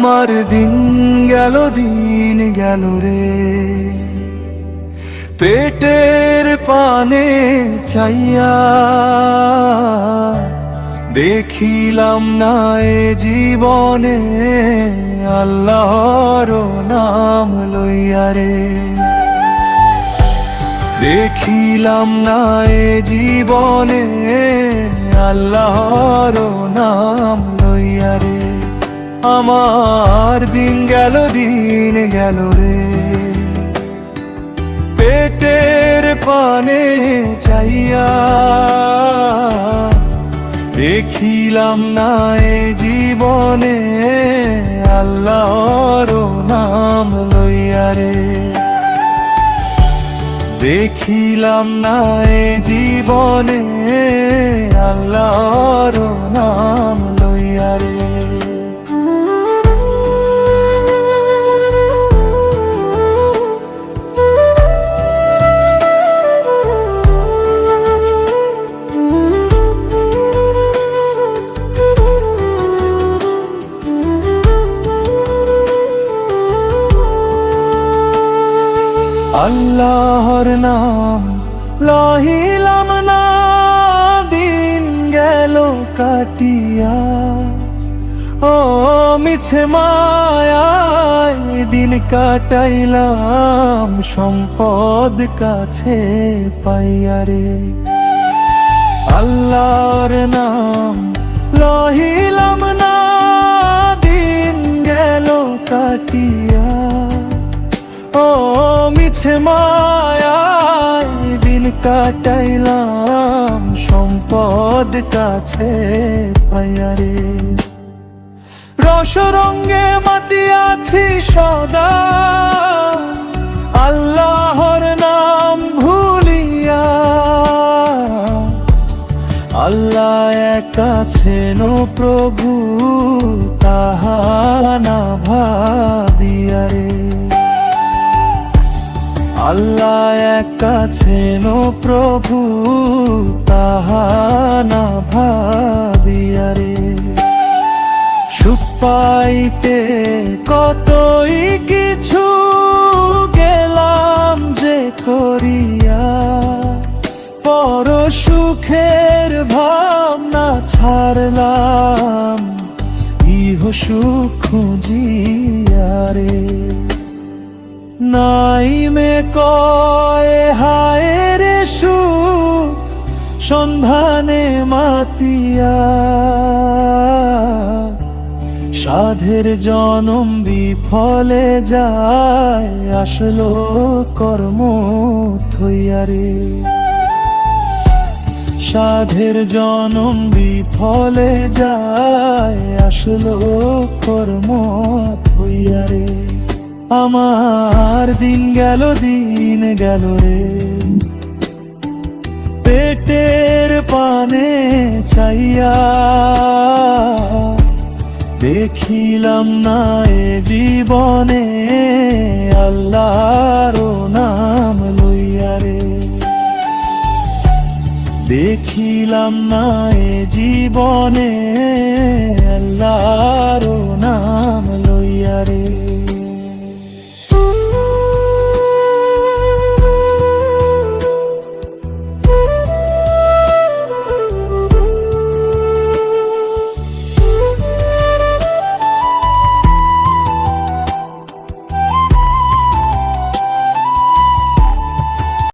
আমার দিন গেল রে, পেটের পানে চাইয়া দেখিলাম না এ জীবনে আল্লাহর নাম লইয়া রে। দেখিলাম না এ জীবনে আল্লাহর নাম লইয়া রে। আমার দিন গেল রে, পেটের পানে চাইয়া দেখিলাম না এ জীবনে আল্লাহর নাম লইয়া রে। দেখিলাম না এ জীবনে আল্লাহর নাম লইয়া রে। আল্লাহর নাম লহিলাম না, দিন গেল কাটিয়া। ও মিছে মায়ায় দিন কাটাইলাম, সম্পদ কাছে পাইয়া রে। আল্লাহর নাম লহিলাম না, দিন গেল কাটিয়া। ও মিছে মায়ায় দিন কাটাইলাম, সম্পদ কাছে পাইয়া রে। রসরঙ্গে মাতিয়াছি সদা, আল্লাহর নাম ভুলিয়া। আল্লাহ এক আছেন প্রভু, তাহা না ভাবিয়া রে। আল্লাহ এক আছেন প্রভু, তাহা না ভাবিয়া রে। সুখ পাইতে কতই কিছু গেলাম যে করিয়া, পর সুখের ভাবনা ছাড়লাম, ইহ সুখ খুঁজিয়া রে। নাইমে কয় হায় রে সুখ, সন্ধানে মাতিয়া। সাধের জনম বিফলে যায়, আসলো কর্ম থইয়া রে। সাধের জনম বিফলে যায়, আসলো কর্ম থইয়া রে। আমার দিন গেল রে, পেটের পানে চাইয়া দেখিলাম না এ জীবনে আল্লাহর নাম লইয়া রে। দেখিলাম না এ জীবনে আল্লাহর নাম লইয়া রে।